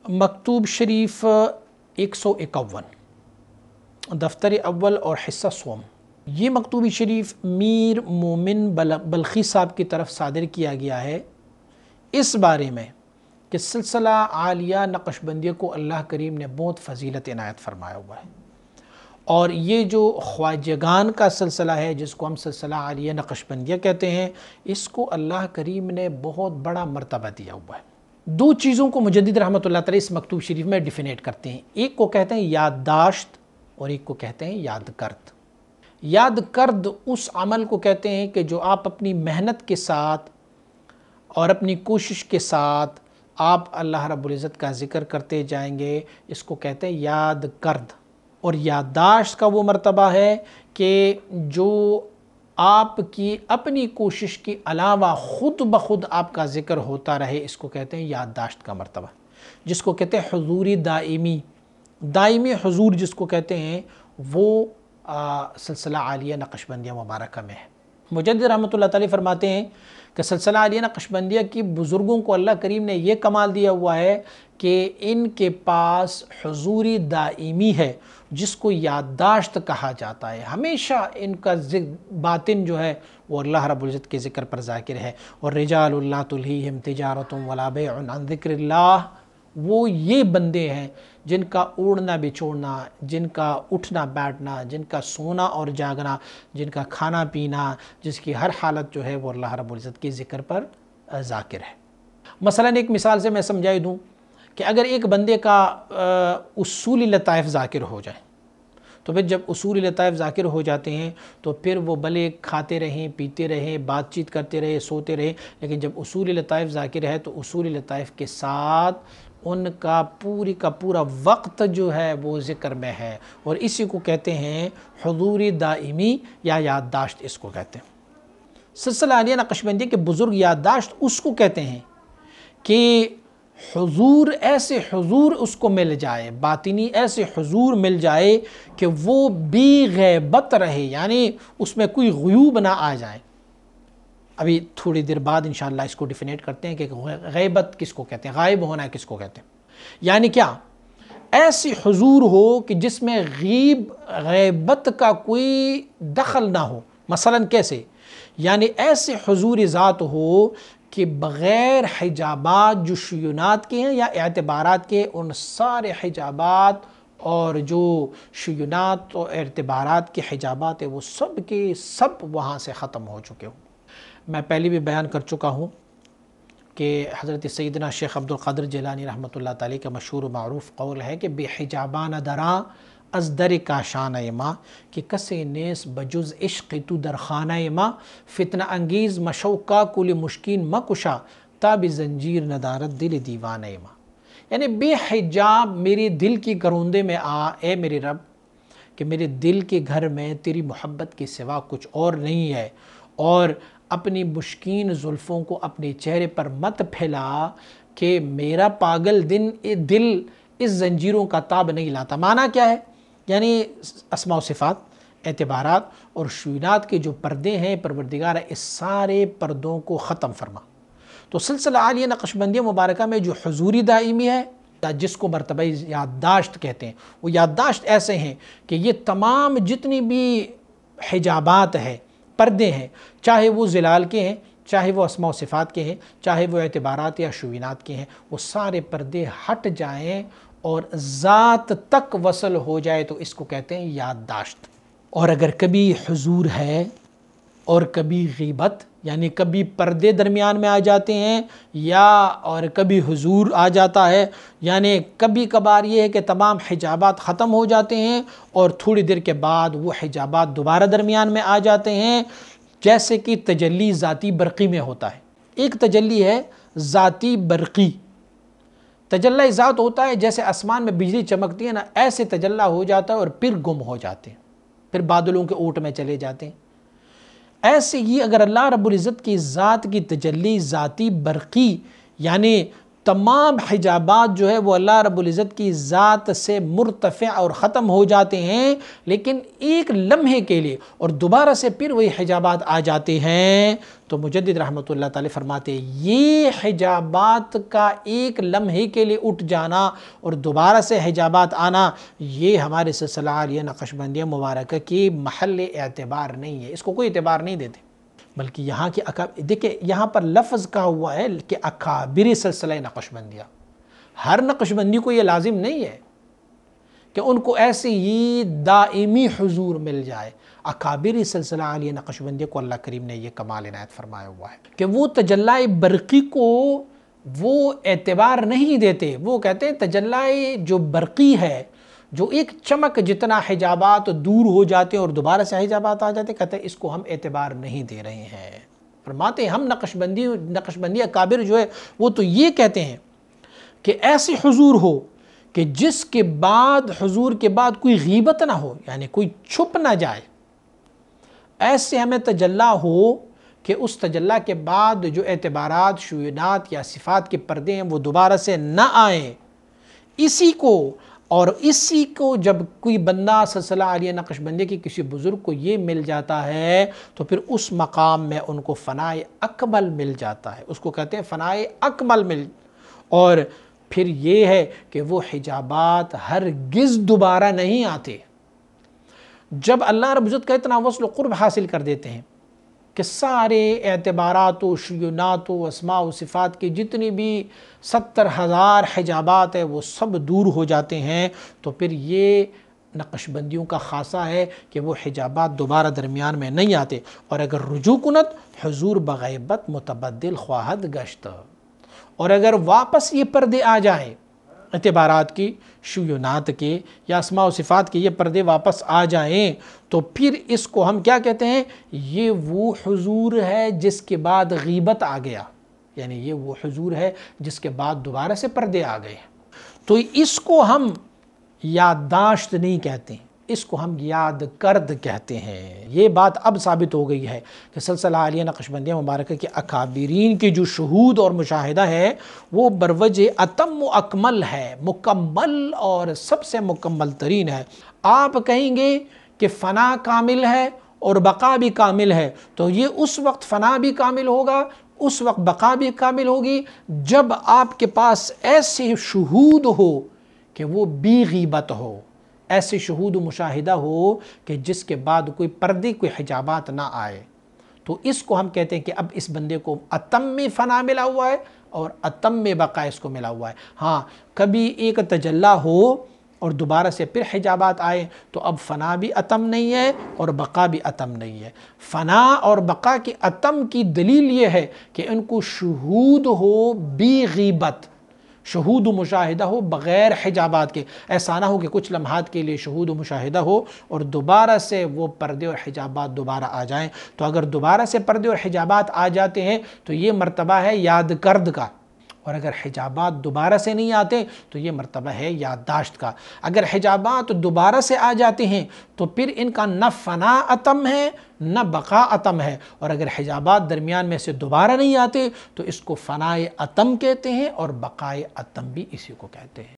مکتوب شریف 151 دفتر اول اور حصہ سوم، یہ مکتوب شریف میر مومن بلخی صاحب کی طرف صادر کیا گیا ہے اس بارے میں کہ سلسلہ عالیہ نقشبندیہ کو اللہ کریم نے بہت فضیلت عنایت فرمایا ہوا ہے، اور یہ جو خواجگان کا سلسلہ ہے جس کو ہم سلسلہ عالیہ نقشبندیہ کہتے ہیں، اس کو اللہ کریم نے بہت بڑا مرتبہ دیا ہوا ہے۔ دو چیزوں کو مجدد رحمۃ اللہ تعالی اس مکتوب شریف میں ڈیفینیٹ کرتے ہیں، ایک کو کہتے ہیں یاداشت اور ایک کو کہتے ہیں یاد کرد۔ یاد کرد اس عمل کو کہتے ہیں کہ جو آپ اپنی محنت کے ساتھ اور اپنی کوشش کے ساتھ آپ اللہ رب العزت کا ذکر کرتے جائیں گے، اس کو کہتے ہیں یاد کرد۔ اور یاداشت کا وہ مرتبہ ہے کہ جو آپ کی اپنی کوشش کے علاوہ خود بخود آپ کا ذکر ہوتا رہے، اس کو کہتے ہیں یاداشت کا مرتبہ، جس کو کہتے ہیں حضوری دائمی حضور جس کو کہتے ہیں، وہ سلسلہ عالیہ نقشبندیہ مبارکہ میں ہے۔ مجدد رحمۃ اللہ تعالی فرماتے ہیں کہ سلسلہ عالیہ نقشبندیہ کی بزرگوں کو اللہ کریم نے یہ کمال دیا ہوا ہے کہ ان کے پاس حضوری دائمی ہے جس کو یاداشت کہا جاتا ہے، ہمیشہ ان کا باطن جو ہے وہ اللہ رب العزت کے ذکر پر ذاکر ہے۔ اور رجال اللہ تلہیہم تجارت ولا بیع عن ذکر اللہ، وہ یہ بندے ہیں جن کا اوڑھنا بچھوڑنا، جن کا اٹھنا بیٹھنا، جن کا سونا اور جاگنا، جن کا کھانا پینا، جس کی ہر حالت جو ہے وہ اللہ رب العزت کے ذکر پر ذاکر ہے۔ مثلا ایک مثال سے میں سمجھائی دوں کہ اگر ایک بندے کا اصولی لطائف ذاکر ہو جائے، تو پھر جب اصولی لطائف ذاکر ہو جاتے ہیں تو پھر وہ بھلے کھاتے رہیں، پیتے رہیں، بات چیت کرتے رہے، سوتے رہیں، لیکن جب اصولی لطائف ذاکر ہے تو اصولی لطائف کے ساتھ ان کا پورا وقت جو ہے وہ ذکر میں ہے، اور اسی کو کہتے ہیں حضوری دائمی یا یاداشت، اس کو کہتے ہیں۔ سلسلہ عالیہ نقشبندیہ کے بزرگ یاداشت اس کو کہتے ہیں کہ حضور، ایسے حضور اس کو مل جائے، باطنی ایسے حضور مل جائے کہ وہ بی غیبت رہے، یعنی اس میں کوئی غیوب نہ آ جائے۔ ابھی تھوڑی دیر بعد انشاءاللہ اس کو ڈیفینیٹ کرتے ہیں کہ غیبت کس کو کہتے ہیں، غائب ہونا کس کو کہتے ہیں۔ یعنی کیا؟ ایسی حضور ہو کہ جس میں غیبت کا کوئی دخل نہ ہو۔ مثلا کیسے؟ یعنی ایسے حضور ذات ہو کہ بغیر حجابات جو شیونات کے ہیں یا اعتبارات کے، ان سارے حجابات اور جو شیونات اور اعتبارات کے حجابات ہیں وہ سب کے سب وہاں سے ختم ہو چکے ہوں۔ میں پہلے بھی بیان کر چکا ہوں کہ حضرت سیدنا شیخ عبد القادر جیلانی رحمۃ اللہ تعالی کا مشہور و معروف قول ہے کہ بے حجابان دراں از در کاشانہ ما، کہ کسے نیس بجز عشق تو در خانہ ما، فتنہ انگیز مشوقہ کل مشکین مکشا تاب زنجیر ندارت دل دیوانہ ما۔ یعنی بے حجاب میرے دل کی گروندے میں آ اے میرے رب، کہ میرے دل کے گھر میں تیری محبت کے سوا کچھ اور نہیں ہے، اور اپنی مشکین زلفوں کو اپنے چہرے پر مت پھیلا کہ میرا پاگل دل اس زنجیروں کا تاب نہیں لاتا۔ معنی کیا ہے؟ یعنی اسماء و صفات، اعتبارات اور شیونات کے جو پردے ہیں پروردگار اس سارے پردوں کو ختم فرما۔ تو سلسلہ عالیہ نقشبندیہ مبارکہ میں جو حضوری دائمی ہے، جس کو مرتبہ یاداشت کہتے ہیں، وہ یاداشت ایسے ہیں کہ یہ تمام جتنی بھی حجابات ہیں، پردے ہیں، چاہے وہ ظلال کے ہیں، چاہے وہ اسماء و صفات کے ہیں، چاہے وہ اعتبارات یا شوینات کے ہیں، وہ سارے پردے ہٹ جائیں اور ذات تک وصل ہو جائے تو اس کو کہتے ہیں یاداشت۔ اور اگر کبھی حضور ہے اور کبھی غیبت، یعنی کبھی پردے درمیان میں آ جاتے ہیں یا اور کبھی حضور آ جاتا ہے، یعنی کبھی کبھار یہ ہے کہ تمام حجابات ختم ہو جاتے ہیں اور تھوڑی دیر کے بعد وہ حجابات دوبارہ درمیان میں آ جاتے ہیں، جیسے کہ تجلی ذاتی برقی میں ہوتا ہے۔ ایک تجلی ہے ذاتی برقی، تجلی ذات ہوتا ہے جیسے آسمان میں بجلی چمکتی ہے نا، ایسے تجلی ہو جاتا ہے اور پھر گم ہو جاتے ہیں، پھر بادلوں کے اوٹ میں چلے جاتے ہیں۔ ایسے ہی اگر اللہ رب العزت کی ذات کی تجلی ذاتی برقی، یعنی تمام حجابات جو ہے وہ اللہ رب العزت کی ذات سے مرتفع اور ختم ہو جاتے ہیں، لیکن ایک لمحے کے لیے، اور دوبارہ سے پھر وہی حجابات آ جاتے ہیں۔ تو مجدد رحمۃ اللہ تعالی فرماتے ہیں یہ حجابات کا ایک لمحے کے لیے اٹھ جانا اور دوبارہ سے حجابات آنا، یہ ہمارے سلسلہ عالیہ نقشبندیہ مبارکہ کی محل اعتبار نہیں ہے، اس کو کوئی اعتبار نہیں دیتے۔ بلکہ یہاں کی دیکھیں یہاں پر لفظ کہا ہوا ہے کہ اکابر سلسلہ نقشبندیہ، ہر نقشبندی کو یہ لازم نہیں ہے کہ ان کو ایسے ہی دائمی حضور مل جائے۔ اکابر سلسلہ عالیہ نقشبندیہ کو اللہ کریم نے یہ کمال عنایت فرمایا ہوا ہے کہ وہ تجلی برقی کو وہ اعتبار نہیں دیتے، وہ کہتے ہیں تجلی جو برقی ہے، جو ایک چمک جتنا حجابات دور ہو جاتے ہیں اور دوبارہ سے حجابات آ جاتے ہیں، کہتے ہیں اس کو ہم اعتبار نہیں دے رہے ہیں۔ فرماتے ہیں ہم نقشبندی اکابر جو ہے وہ تو یہ کہتے ہیں کہ ایسے حضور ہو کہ جس کے بعد حضور کے بعد کوئی غیبت نہ ہو، یعنی کوئی چھپ نہ جائے، ایسے ہمیں تجلی ہو کہ اس تجلی کے بعد جو اعتبارات، شیوعات یا صفات کے پردے ہیں وہ دوبارہ سے نہ آئیں۔ اسی کو جب کوئی بندہ سلسلہ عالیہ نقشبندیہ کی کسی بزرگ کو یہ مل جاتا ہے تو پھر اس مقام میں ان کو فنائے اکمل مل جاتا ہے، اس کو کہتے ہیں فنائے اکمل اور پھر یہ ہے کہ وہ حجابات ہرگز دوبارہ نہیں آتے۔ جب اللہ رب العزت کا اتنا وصل و قرب حاصل کر دیتے ہیں کہ سارے اعتبارات و شیوعات و اسماء و صفات کے جتنی بھی 70,000 حجابات ہیں وہ سب دور ہو جاتے ہیں، تو پھر یہ نقشبندیوں کا خاصہ ہے کہ وہ حجابات دوبارہ درمیان میں نہیں آتے، اور اگر رجوع کنت حضور بغیبت متبدل خواہد گشت، اور اگر واپس یہ پردے آ جائیں اعتبارات کی، شیوعات کے یا اسماء و صفات کے یہ پردے واپس آ جائیں، تو پھر اس کو ہم کیا کہتے ہیں؟ یہ وہ حضور ہے جس کے بعد غیبت آ گیا، یعنی یہ وہ حضور ہے جس کے بعد دوبارہ سے پردے آ گئے۔ تو اس کو ہم یاداشت نہیں کہتے، اس کو ہم یاد کرد کہتے ہیں۔ یہ بات اب ثابت ہو گئی ہے کہ سلسلہ عالیہ نقشبندیہ مبارکہ کے اکابرین کی جو شہود اور مشاہدہ ہے وہ بروجہ اتم و اکمل ہے، مکمل اور سب سے مکمل ترین ہے۔ آپ کہیں گے کہ فنا کامل ہے اور بقا بھی کامل ہے، تو یہ اس وقت فنا بھی کامل ہوگا، اس وقت بقا بھی کامل ہوگی جب آپ کے پاس ایسے شہود ہو کہ وہ بی غیبت ہو، ایسے شہود و مشاہدہ ہو کہ جس کے بعد کوئی پردے، کوئی حجابات نہ آئے، تو اس کو ہم کہتے ہیں کہ اب اس بندے کو اتم فنا ملا ہوا ہے اور اتم بقا اس کو ملا ہوا ہے۔ ہاں کبھی ایک تجلی ہو اور دوبارہ سے پھر حجابات آئے تو اب فنا بھی اتم نہیں ہے اور بقا بھی اتم نہیں ہے۔ فنا اور بقا کی اتم کی دلیل یہ ہے کہ ان کو شہود ہو بی غیبت، شہود و مشاہدہ ہو بغیر حجابات کے، ایسا نہ ہو کہ کچھ لمحات کے لیے شہود و مشاہدہ ہو اور دوبارہ سے وہ پردے اور حجابات دوبارہ آ جائیں۔ تو اگر دوبارہ سے پردے اور حجابات آ جاتے ہیں تو یہ مرتبہ ہے یاد کرد کا، اور اگر حجابات دوبارہ سے نہیں آتے تو یہ مرتبہ ہے یاداشت کا۔ اگر حجابات دوبارہ سے آ جاتے ہیں تو پھر ان کا نہ فنا اتم ہے نہ بقا اتم ہے، اور اگر حجابات درمیان میں سے دوبارہ نہیں آتے تو اس کو فنائے اتم کہتے ہیں اور بقائے اتم بھی اسی کو کہتے ہیں۔